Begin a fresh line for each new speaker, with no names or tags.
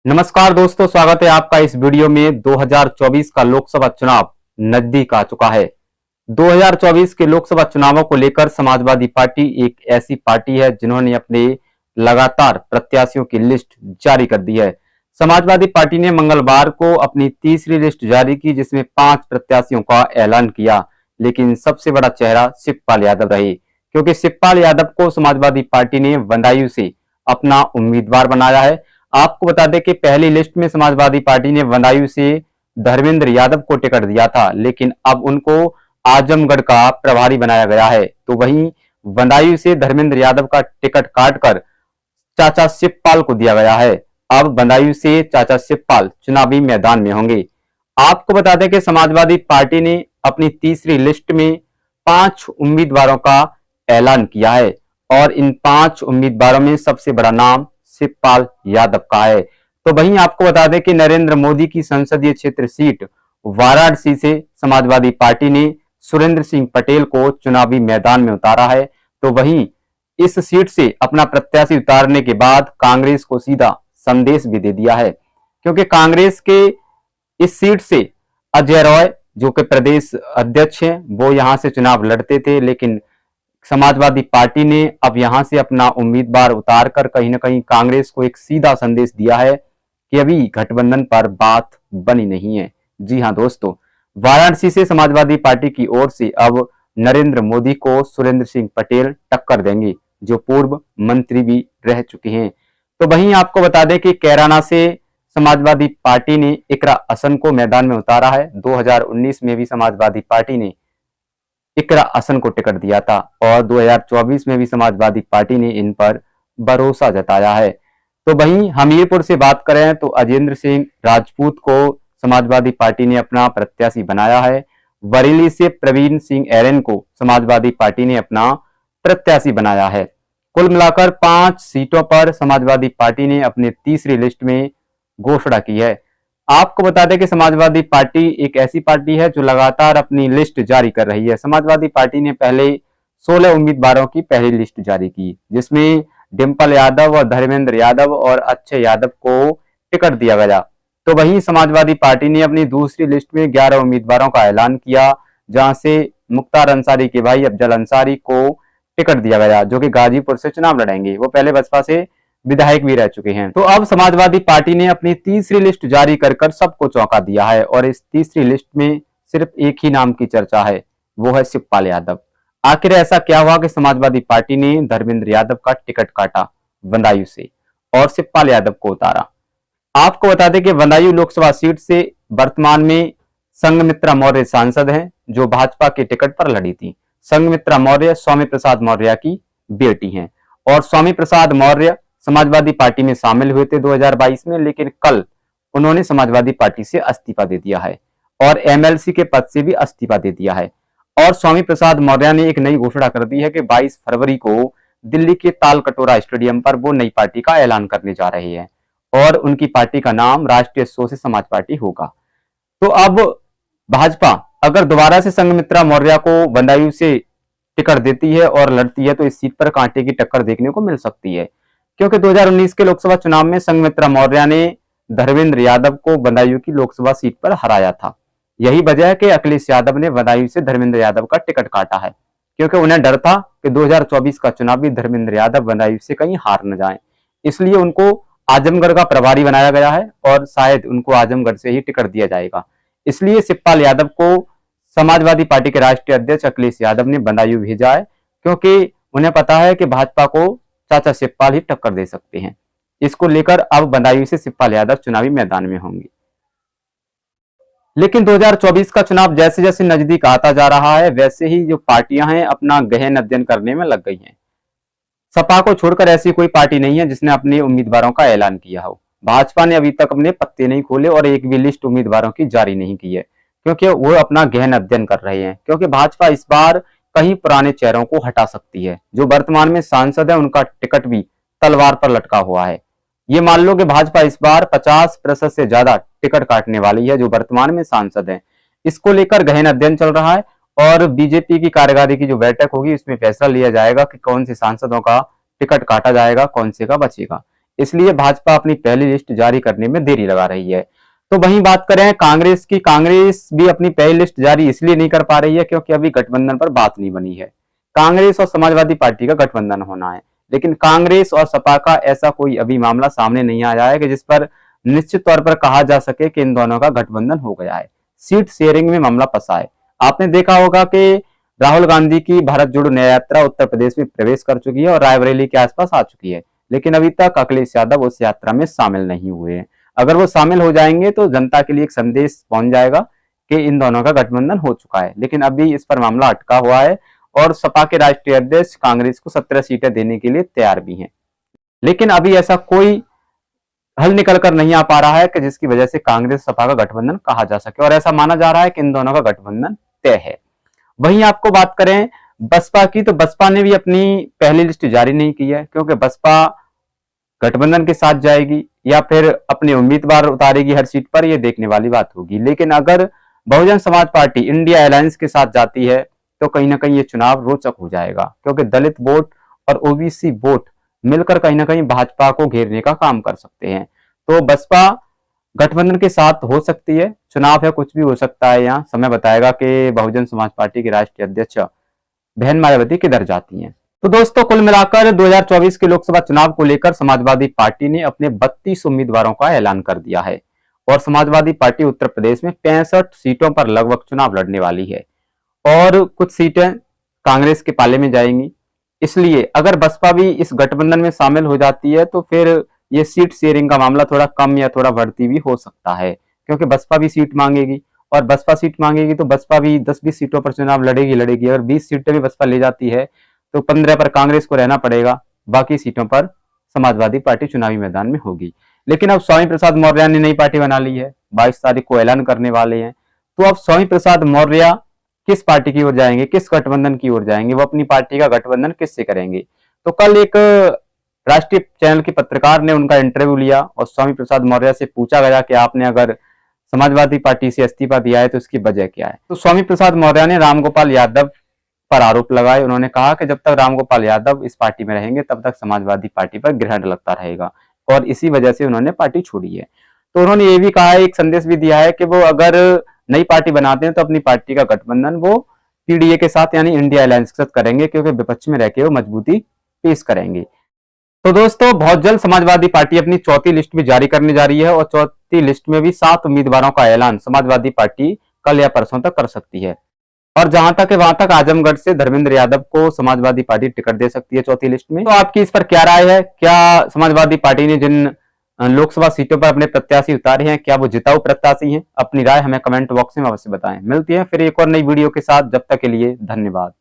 नमस्कार दोस्तों, स्वागत है आपका इस वीडियो में। 2024 का लोकसभा चुनाव नजदीक आ चुका है। 2024 के लोकसभा चुनावों को लेकर समाजवादी पार्टी एक ऐसी पार्टी है जिन्होंने अपने लगातार प्रत्याशियों की लिस्ट जारी कर दी है। समाजवादी पार्टी ने मंगलवार को अपनी तीसरी लिस्ट जारी की, जिसमें 5 प्रत्याशियों का ऐलान किया, लेकिन सबसे बड़ा चेहरा शिवपाल यादव रहे, क्योंकि शिवपाल यादव को समाजवादी पार्टी ने बदायूं से अपना उम्मीदवार बनाया है। आपको बता दें कि पहली लिस्ट में समाजवादी पार्टी ने बदायूं से धर्मेंद्र यादव को टिकट दिया था, लेकिन अब उनको आजमगढ़ का प्रभारी बनाया गया है। तो वहीं बदायूं से धर्मेंद्र यादव का टिकट काटकर चाचा शिवपाल को दिया गया है। अब बदायूं से चाचा शिवपाल चुनावी मैदान में होंगे। आपको बता दें कि समाजवादी पार्टी ने अपनी तीसरी लिस्ट में 5 उम्मीदवारों का ऐलान किया है और इन 5 उम्मीदवारों में सबसे बड़ा नाम शिवपाल यादव का है। तो वहीं आपको बता दें कि नरेंद्र मोदी की संसदीय क्षेत्र सीट वाराणसी से समाजवादी पार्टी ने सुरेंद्र सिंह पटेल को चुनावी मैदान में उतारा है। तो वहीं इस सीट से अपना प्रत्याशी उतारने के बाद कांग्रेस को सीधा संदेश भी दे दिया है, क्योंकि कांग्रेस के इस सीट से अजय रॉय, जो कि प्रदेश अध्यक्ष हैं, वो यहां से चुनाव लड़ते थे, लेकिन समाजवादी पार्टी ने अब यहां से अपना उम्मीदवार उतारकर कहीं ना कहीं कांग्रेस को एक सीधा संदेश दिया है कि अभी गठबंधन पर बात बनी नहीं है। जी हां दोस्तों, वाराणसी से समाजवादी पार्टी की ओर से अब नरेंद्र मोदी को सुरेंद्र सिंह पटेल टक्कर देंगे, जो पूर्व मंत्री भी रह चुके हैं। तो वहीं आपको बता दें कि कैराना से समाजवादी पार्टी ने इकरा हसन को मैदान में उतारा है। 2019 में भी समाजवादी पार्टी ने इकरा हसन को टिकट दिया था और 2024 में भी समाजवादी पार्टी ने इन पर भरोसा जताया है। तो वहीं हमीरपुर से बात करें तो अजेंद्र सिंह राजपूत को समाजवादी पार्टी ने अपना प्रत्याशी बनाया है। बरेली से प्रवीण सिंह एरन को समाजवादी पार्टी ने अपना प्रत्याशी बनाया है। कुल मिलाकर 5 सीटों पर समाजवादी पार्टी ने अपनी तीसरी लिस्ट में घोषणा की है। आपको बता दें कि समाजवादी पार्टी एक ऐसी पार्टी है जो लगातार अपनी लिस्ट जारी कर रही है। समाजवादी पार्टी ने पहले 16 उम्मीदवारों की पहली लिस्ट जारी की, जिसमें डिंपल यादव और धर्मेंद्र यादव और अक्षय यादव को टिकट दिया गया। तो वहीं समाजवादी पार्टी ने अपनी दूसरी लिस्ट में 11 उम्मीदवारों का ऐलान किया, जहां से मुख्तार अंसारी के भाई अफजल अंसारी को टिकट दिया गया, जो कि गाजीपुर से चुनाव लड़ेंगे। वो पहले बसपा से विधायक भी रह चुके हैं। तो अब समाजवादी पार्टी ने अपनी तीसरी लिस्ट जारी कर सबको चौंका दिया है और इस तीसरी लिस्ट में सिर्फ एक ही नाम की चर्चा है, वो है शिवपाल यादव। आखिर ऐसा क्या हुआ कि समाजवादी पार्टी ने धर्मेंद्र यादव का टिकट काटा बदायूं से और शिवपाल यादव को उतारा? आपको बता दें कि बदायूं लोकसभा सीट से वर्तमान में संघमित्रा मौर्य सांसद हैं, जो भाजपा के टिकट पर लड़ी थी। संघमित्रा मौर्य स्वामी प्रसाद मौर्य की बेटी हैं और स्वामी प्रसाद मौर्य समाजवादी पार्टी में शामिल हुए थे 2022 में, लेकिन कल उन्होंने समाजवादी पार्टी से इस्तीफा दे दिया है और एमएलसी के पद से भी इस्तीफा दे दिया है। और स्वामी प्रसाद मौर्य ने एक नई घोषणा कर दी है कि 22 फरवरी को दिल्ली के तालकटोरा स्टेडियम पर वो नई पार्टी का ऐलान करने जा रहे हैं और उनकी पार्टी का नाम राष्ट्रीय स्वतंत्र समाज पार्टी होगा। तो अब भाजपा अगर दोबारा से संघमित्रा मौर्य को बदायूं से टिकट देती है और लड़ती है, तो इस सीट पर कांटे की टक्कर देखने को मिल सकती है, क्योंकि 2019 के लोकसभा चुनाव में संघमित्रा मौर्य ने धर्मेंद्र यादव को बदायूं की लोकसभा सीट पर हराया था। यही वजह है कि अखिलेश यादव ने बदायूं से धर्मेंद्र यादव का टिकट काटा है, क्योंकि उन्हें डर था कि 2024 का चुनाव भी धर्मेंद्र यादव बदायूं से कहीं हार न जाए। इसलिए उनको आजमगढ़ का प्रभारी बनाया गया है और शायद उनको आजमगढ़ से ही टिकट दिया जाएगा। इसलिए शिवपाल यादव को समाजवादी पार्टी के राष्ट्रीय अध्यक्ष अखिलेश यादव ने बदायूं भेजा है, क्योंकि उन्हें पता है कि भाजपा को चाचा शिवपाल ही टक्कर दे सकते हैं। इसको लेकर अब बदायूं से शिवपाल यादव चुनावी मैदान में होंगे। लेकिन 2024 का चुनाव जैसे जैसे नजदीक आता जा रहा है, वैसे ही जो पार्टियां हैं अपना गहन अध्ययन करने में लग गई हैं। सपा को छोड़कर ऐसी कोई पार्टी नहीं है जिसने अपने उम्मीदवारों का ऐलान किया हो। भाजपा ने अभी तक अपने पत्ते नहीं खोले और एक भी लिस्ट उम्मीदवारों की जारी नहीं की है, क्योंकि वो अपना गहन अध्ययन कर रहे हैं। क्योंकि भाजपा इस बार कहीं पुराने चेहरों को हटा सकती है। जो वर्तमान में सांसद है, उनका टिकट भी तलवार पर लटका हुआ है। ये मान लो कि भाजपा इस बार 50% से ज्यादा टिकट काटने वाली है, जो वर्तमान में सांसद है। इसको लेकर गहन अध्ययन चल रहा है और बीजेपी की कार्यकारी की जो बैठक होगी, इसमें फैसला लिया जाएगा कि कौन से सांसदों का टिकट काटा जाएगा, कौन से का बचेगा। इसलिए भाजपा अपनी पहली लिस्ट जारी करने में देरी लगा रही है। तो वहीं बात करें कांग्रेस की, कांग्रेस भी अपनी पहली लिस्ट जारी इसलिए नहीं कर पा रही है क्योंकि अभी गठबंधन पर बात नहीं बनी है। कांग्रेस और समाजवादी पार्टी का गठबंधन होना है, लेकिन कांग्रेस और सपा का ऐसा कोई अभी मामला सामने नहीं आया है कि जिस पर निश्चित तौर पर कहा जा सके कि इन दोनों का गठबंधन हो गया है। सीट शेयरिंग में मामला फंसा है। आपने देखा होगा कि राहुल गांधी की भारत जोड़ो न्याय यात्रा उत्तर प्रदेश में प्रवेश कर चुकी है और रायबरेली के आसपास आ चुकी है, लेकिन अभी तक अखिलेश यादव उस यात्रा में शामिल नहीं हुए हैं। अगर वो शामिल हो जाएंगे तो जनता के लिए एक संदेश पहुंच जाएगा कि इन दोनों का गठबंधन हो चुका है, लेकिन अभी इस पर मामला अटका हुआ है और सपा के राष्ट्रीय अध्यक्ष कांग्रेस को 17 सीटें देने के लिए तैयार भी हैं, लेकिन अभी ऐसा कोई हल निकल कर नहीं आ पा रहा है कि जिसकी वजह से कांग्रेस सपा का गठबंधन कहा जा सके, और ऐसा माना जा रहा है कि इन दोनों का गठबंधन तय है। वहीं आपको बात करें बसपा की, तो बसपा ने भी अपनी पहली लिस्ट जारी नहीं की है, क्योंकि बसपा गठबंधन के साथ जाएगी या फिर अपने उम्मीदवार उतारेगी हर सीट पर, यह देखने वाली बात होगी। लेकिन अगर Bahujan Samaj party India alliance के साथ जाती है तो कहीं ना कहीं ये चुनाव रोचक हो जाएगा, क्योंकि दलित वोट और ओबीसी वोट मिलकर कहीं ना कहीं भाजपा को घेरने का काम कर सकते हैं। तो बसपा गठबंधन के साथ हो सकती है, चुनाव है, कुछ भी हो सकता है। यहाँ समय बताएगा कि बहुजन समाज पार्टी के राष्ट्रीय अध्यक्ष बहन मायावती किधर जाती हैं। तो दोस्तों, कुल मिलाकर 2024 के लोकसभा चुनाव को लेकर समाजवादी पार्टी ने अपने 32 उम्मीदवारों का ऐलान कर दिया है और समाजवादी पार्टी उत्तर प्रदेश में 65 सीटों पर लगभग चुनाव लड़ने वाली है और कुछ सीटें कांग्रेस के पाले में जाएंगी। इसलिए अगर बसपा भी इस गठबंधन में शामिल हो जाती है तो फिर ये सीट शेयरिंग का मामला थोड़ा कम या थोड़ा बढ़ती भी हो सकता है, क्योंकि बसपा भी सीट मांगेगी और बसपा सीट मांगेगी तो बसपा भी 10-20 सीटों पर चुनाव लड़ेगी। अगर 20 सीटें भी बसपा ले जाती है तो 15 पर कांग्रेस को रहना पड़ेगा, बाकी सीटों पर समाजवादी पार्टी चुनावी मैदान में होगी। लेकिन अब स्वामी प्रसाद मौर्य ने नई पार्टी बना ली है, 22 तारीख को ऐलान करने वाले हैं। तो अब स्वामी प्रसाद मौर्य किस पार्टी की ओर जाएंगे, किस गठबंधन की ओर जाएंगे, वो अपनी पार्टी का गठबंधन किससे करेंगे। तो कल एक राष्ट्रीय चैनल के पत्रकार ने उनका इंटरव्यू लिया और स्वामी प्रसाद मौर्य से पूछा गया कि आपने अगर समाजवादी पार्टी से इस्तीफा दिया है तो इसकी वजह क्या है। तो स्वामी प्रसाद मौर्य ने रामगोपाल यादव पर आरोप लगाए। उन्होंने कहा कि जब तक रामगोपाल यादव इस पार्टी में रहेंगे तब तक समाजवादी पार्टी पर ग्रहण लगता रहेगा और इसी वजह से उन्होंने पार्टी छोड़ी है। तो उन्होंने ये भी कहा है, एक संदेश भी दिया है कि वो अगर नई पार्टी बनाते हैं तो अपनी पार्टी का गठबंधन वो पीडीए के साथ यानी इंडिया अलायंस के साथ करेंगे, क्योंकि विपक्ष में रहकर वो मजबूती पेश करेंगे। तो दोस्तों, बहुत जल्द समाजवादी पार्टी अपनी चौथी लिस्ट भी जारी करने जा रही है और चौथी लिस्ट में भी 7 उम्मीदवारों का ऐलान समाजवादी पार्टी कल या परसों तक कर सकती है। और जहां तक है वहां तक आजमगढ़ से धर्मेंद्र यादव को समाजवादी पार्टी टिकट दे सकती है चौथी लिस्ट में। तो आपकी इस पर क्या राय है? क्या समाजवादी पार्टी ने जिन लोकसभा सीटों पर अपने प्रत्याशी उतारे हैं, क्या वो जिताऊ प्रत्याशी हैं? अपनी राय हमें कमेंट बॉक्स में अवश्य बताएं। मिलती है फिर एक और नई वीडियो के साथ, जब तक के लिए धन्यवाद।